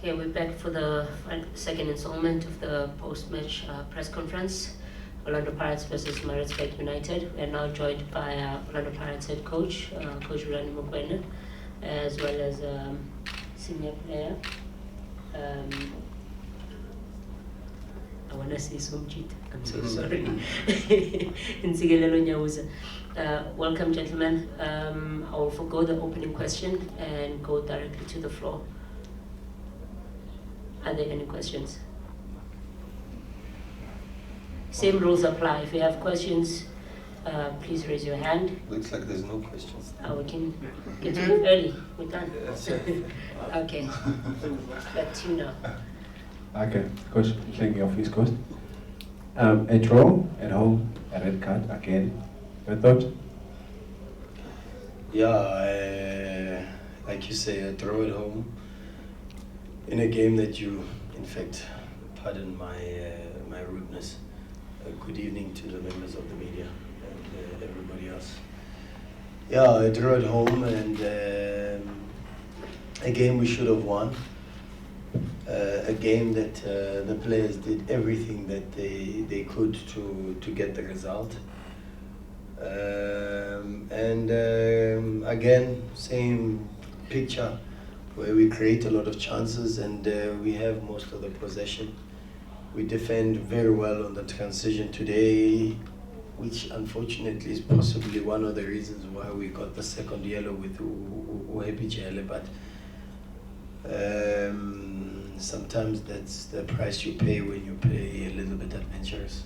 Okay, we're back for the second installment of the post-match press conference. Orlando Pirates versus MaritzburgUnited. We are now joined by Orlando Pirates head coach, Coach Rhulani Mokwena, as well as senior player. I want to say Somjit. I'm so sorry. Ntsikelelo Nyawuza. Welcome, gentlemen. I will forgo the opening question and go directly to the floor. Are there any questions? Same rules apply. If you have questions, please raise your hand. Looks like there's no questions. We can get to it early. We're done. Yes, sir. Okay. Back to you now. Okay, Coach, thank you, Office Coach. A draw at home, a red card again. Your thought? Yeah, like you say, a draw at home in a game that you, in fact, pardon my rudeness. Good evening to the members of the media and everybody else. Yeah, a draw at home and a game we should have won. A game that the players did everything that they could to get the result. Again, same picture where we create a lot of chances and we have most of the possession. We defend very well on the transition today, which unfortunately is possibly one of the reasons why we got the second yellow with Uhepijele, but sometimes that's the price you pay when you play a little bit adventurous.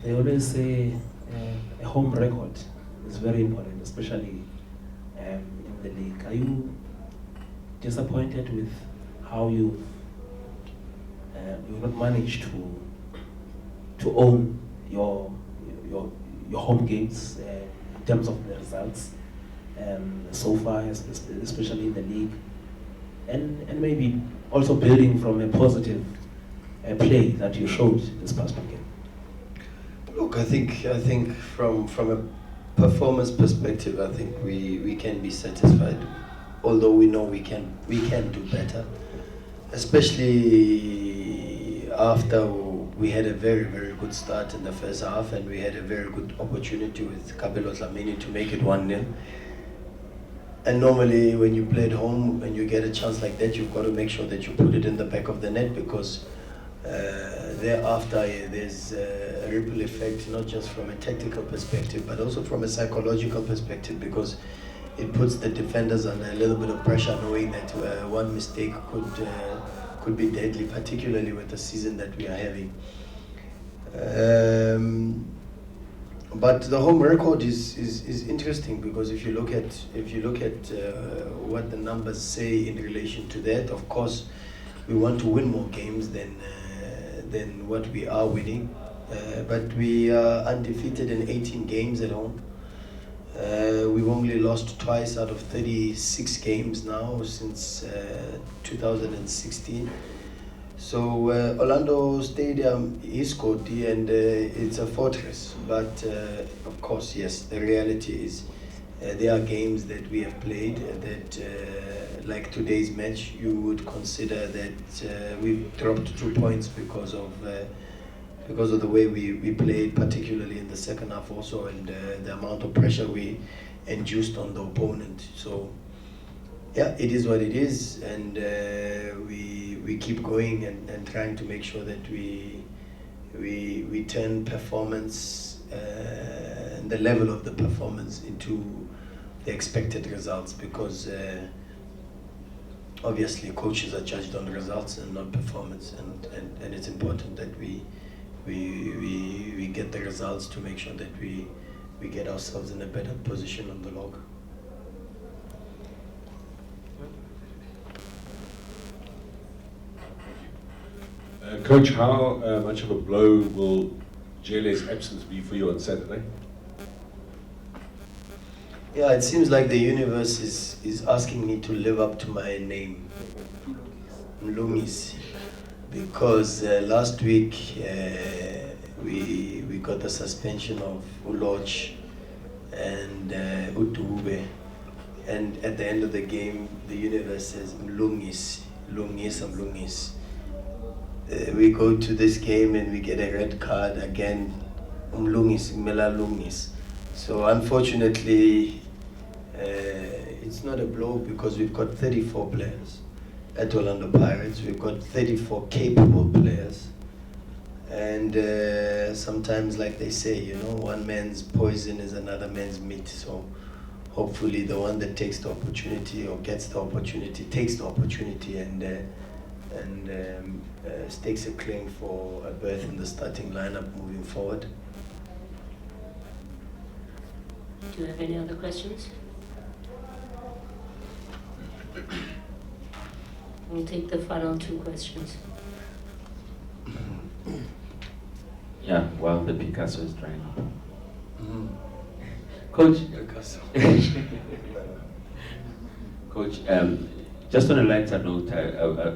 They always say a home record is very important, especially in the league. Are you disappointed with how you've not managed to own your home games in terms of the results so far, especially in the league, and maybe also building from a positive play that you showed this past weekend? Look, I think from a performance perspective, I think we can be satisfied. Although we know we can do better, especially after we had a very, very good start in the first half and we had a very good opportunity with Kabelo Dlamini to make it 1-0. And normally when you play at home and you get a chance like that, you've got to make sure that you put it in the back of the net, because thereafter there's a ripple effect, not just from a tactical perspective but also from a psychological perspective, because it puts the defenders under a little bit of pressure, knowing that one mistake could be deadly, particularly with the season that we are having. But the home record is interesting, because if you look at what the numbers say in relation to that, of course we want to win more games than what we are winning, but we are undefeated in 18 games at home. We've only lost twice out of 36 games now since 2016. So Orlando Stadium is Scotty and it's a fortress, but of course, yes, the reality is there are games that we have played that like today's match, you would consider that we've dropped 2 points because of the way we played, particularly in the second half also, and the amount of pressure we induced on the opponent. So yeah, it is what it is, and we keep going and trying to make sure that we turn performance and the level of the performance into the expected results, because obviously coaches are judged on results and not performance, and it's important that we get the results to make sure that we get ourselves in a better position on the log. Coach, how much of a blow will Jele's absence be for you on Saturday? Yeah, it seems like the universe is asking me to live up to my name, Mlungisi, because last week We got the suspension of Uloch and Udube. And at the end of the game, the universe says, Mlungis, Mlungis. We go to this game and we get a red card again, Mlungis, Mela Lungis. So unfortunately, it's not a blow because we've got 34 players at Orlando Pirates. We've got 34 capable players. And sometimes, like they say, you know, one man's poison is another man's meat. So hopefully the one that takes the opportunity or gets the opportunity, takes the opportunity and stakes a claim for a berth in the starting lineup moving forward. Do you have any other questions? We'll take the final 2 questions. Yeah, while the Picasso is drying up. Coach, Coach, just on a lighter note,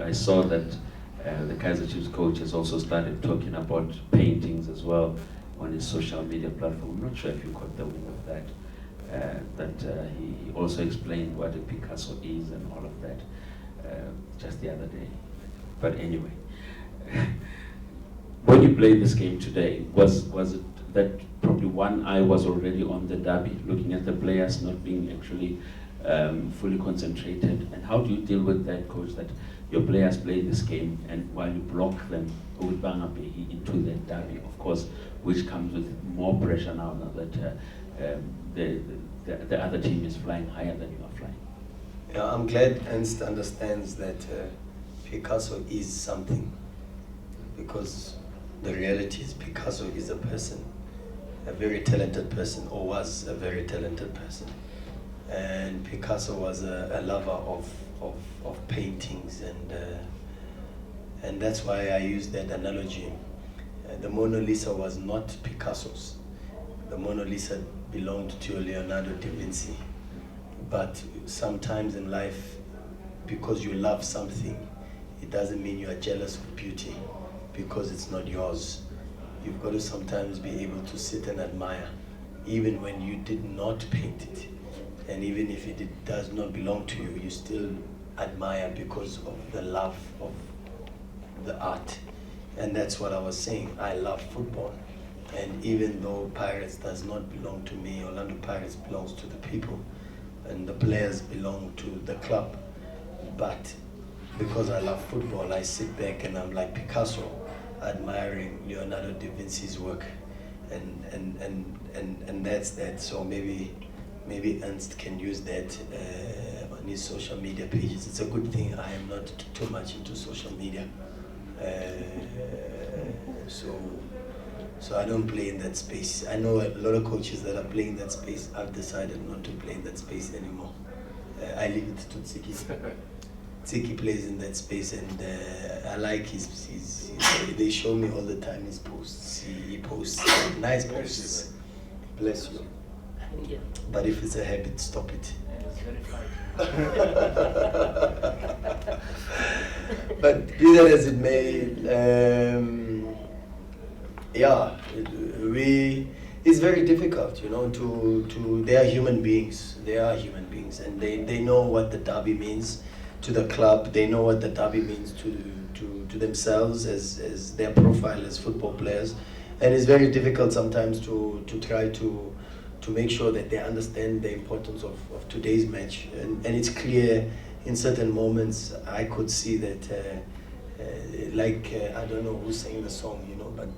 I saw that the Kaizer Chiefs coach has also started talking about paintings as well on his social media platform. I'm not sure if you caught the wind of that. He also explained what a Picasso is and all of that just the other day. But anyway, when you played this game today, was it that probably one eye was already on the derby, looking at the players not being actually fully concentrated? And how do you deal with that, coach, that your players play this game and while you block them with Bangapehi into the derby, of course, which comes with more pressure now that the other team is flying higher than you are flying? Yeah, I'm glad Ernst understands that Picasso is something, because the reality is Picasso is a person, a very talented person, or was a very talented person. And Picasso was a lover of paintings, and that's why I use that analogy. The Mona Lisa was not Picasso's. The Mona Lisa belonged to Leonardo da Vinci. But sometimes in life, because you love something, it doesn't mean you are jealous of beauty because it's not yours. You've got to sometimes be able to sit and admire, even when you did not paint it. And even if it does not belong to you, you still admire because of the love of the art. And that's what I was saying. I love football. And even though Pirates does not belong to me, Orlando Pirates belongs to the people. And the players belong to the club. But because I love football, I sit back and I'm like Picasso, admiring Leonardo da Vinci's work. And that's that. So maybe Ernst can use that on his social media pages. It's a good thing I am not too much into social media. So I don't play in that space. I know a lot of coaches that are playing in that space. I've decided not to play in that space anymore. I leave it to Tsiki. Tsiki plays in that space, and I like his they show me all the time his posts. He posts nice posts. Bless you. Thank you. But if it's a habit, stop it. But be that as it may, it's very difficult, you know, they are human beings. They are human beings, and they know what the derby means to the club. They know what the derby means to themselves as their profile as football players. And it's very difficult sometimes to try to make sure that they understand the importance of today's match. And it's clear in certain moments I could see that, I don't know who sang the song, you know, but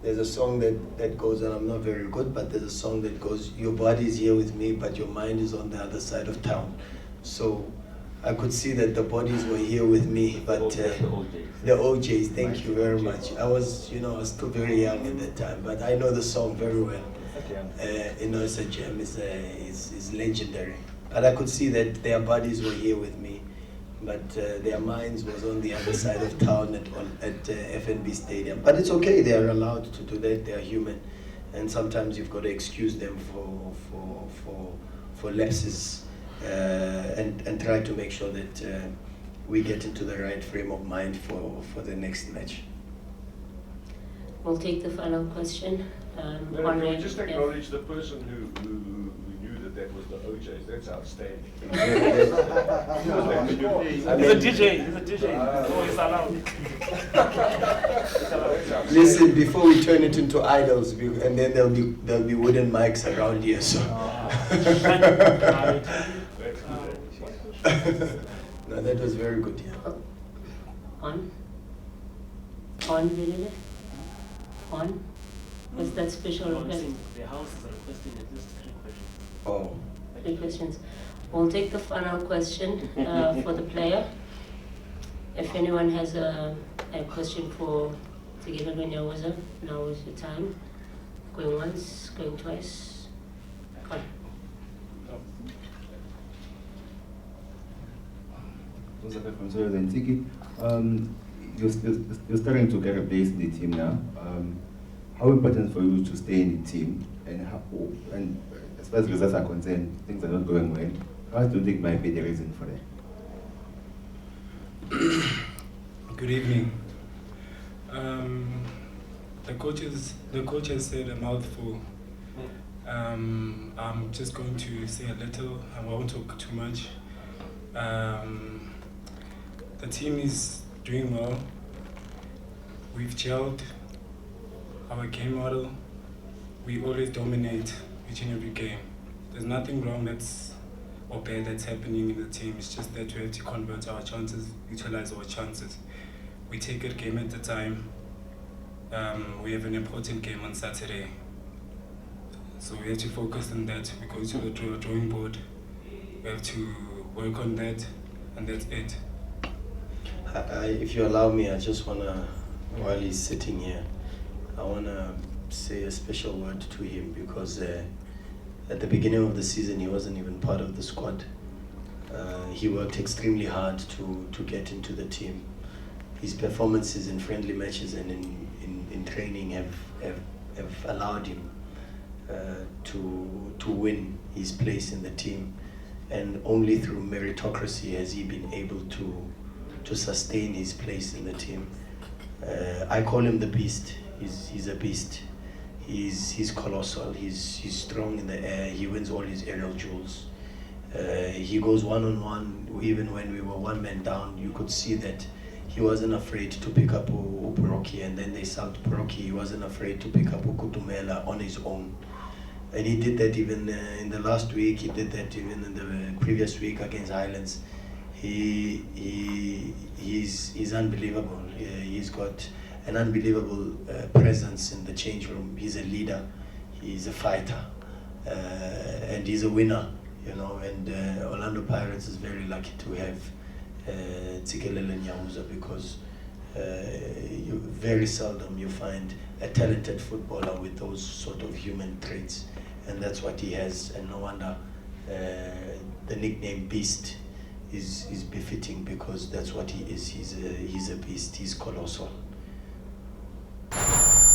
there's a song that goes, and I'm not very good, but there's a song that goes, your body is here with me, but your mind is on the other side of town. So I could see that the bodies were here with me, but the OJs, thank you very much. I was still very young at that time, but I know the song very well. It's a gem, it's legendary. But I could see that their bodies were here with me, but their minds was on the other side of town at FNB Stadium. But it's okay, they are allowed to do that, they are human. And sometimes you've got to excuse them for lapses and try to make sure that we get into the right frame of mind for the next match. We'll take the final question. No, can we just yeah. acknowledge the person who knew that was the OJs? That's outstanding. He's a DJ. He's a DJ. So he's allowed. Listen, before we turn it into idols, and then there'll be wooden mics around here. So. No, that was very good. Yeah. On, Vilile? On? What's that special request? The house is requesting at least 3 questions. Oh. 3 questions. We'll take the final question for the player. If anyone has a question for Tigina Ganyawaza, now is the time. Going once, going twice. Come. From Soil and Tiki, you're starting to get a place in the team now. How important for you to stay in the team, and as far as results are concerned, things are not going well. What do you think might be the reason for that? Good evening. The coach has said a mouthful. I'm just going to say a little. I won't talk too much. The team is doing well. We've gelled our game model. We always dominate each and every game. There's nothing wrong or bad that's happening in the team. It's just that we have to convert our chances, utilize our chances. We take it game at a time. We have an important game on Saturday. So we have to focus on that. We go to the drawing board. We have to work on that, and that's it. If you allow me, I just want to, while he's sitting here, I want to say a special word to him, because at the beginning of the season, he wasn't even part of the squad. He worked extremely hard to get into the team. His performances in friendly matches and in training have allowed him to win his place in the team. And only through meritocracy has he been able to sustain his place in the team. I call him the beast. He's a beast. He's colossal. He's strong in the air. He wins all his aerial duels. He goes one-on-one. Even when we were one man down, you could see that he wasn't afraid to pick up Upuroki, and then they subbed Puroki. He wasn't afraid to pick up Ukutumela on his own. And he did that even in the last week. He did that even in the previous week against Highlands. He's unbelievable. He's got an unbelievable presence in the change room. He's a leader. He's a fighter, and he's a winner. You know. And Orlando Pirates is very lucky to have Tsikelele Nyamuza, because very seldom you find a talented footballer with those sort of human traits, and that's what he has. And no wonder the nickname Beast is befitting, because that's what he is. He's a beast. He's colossal.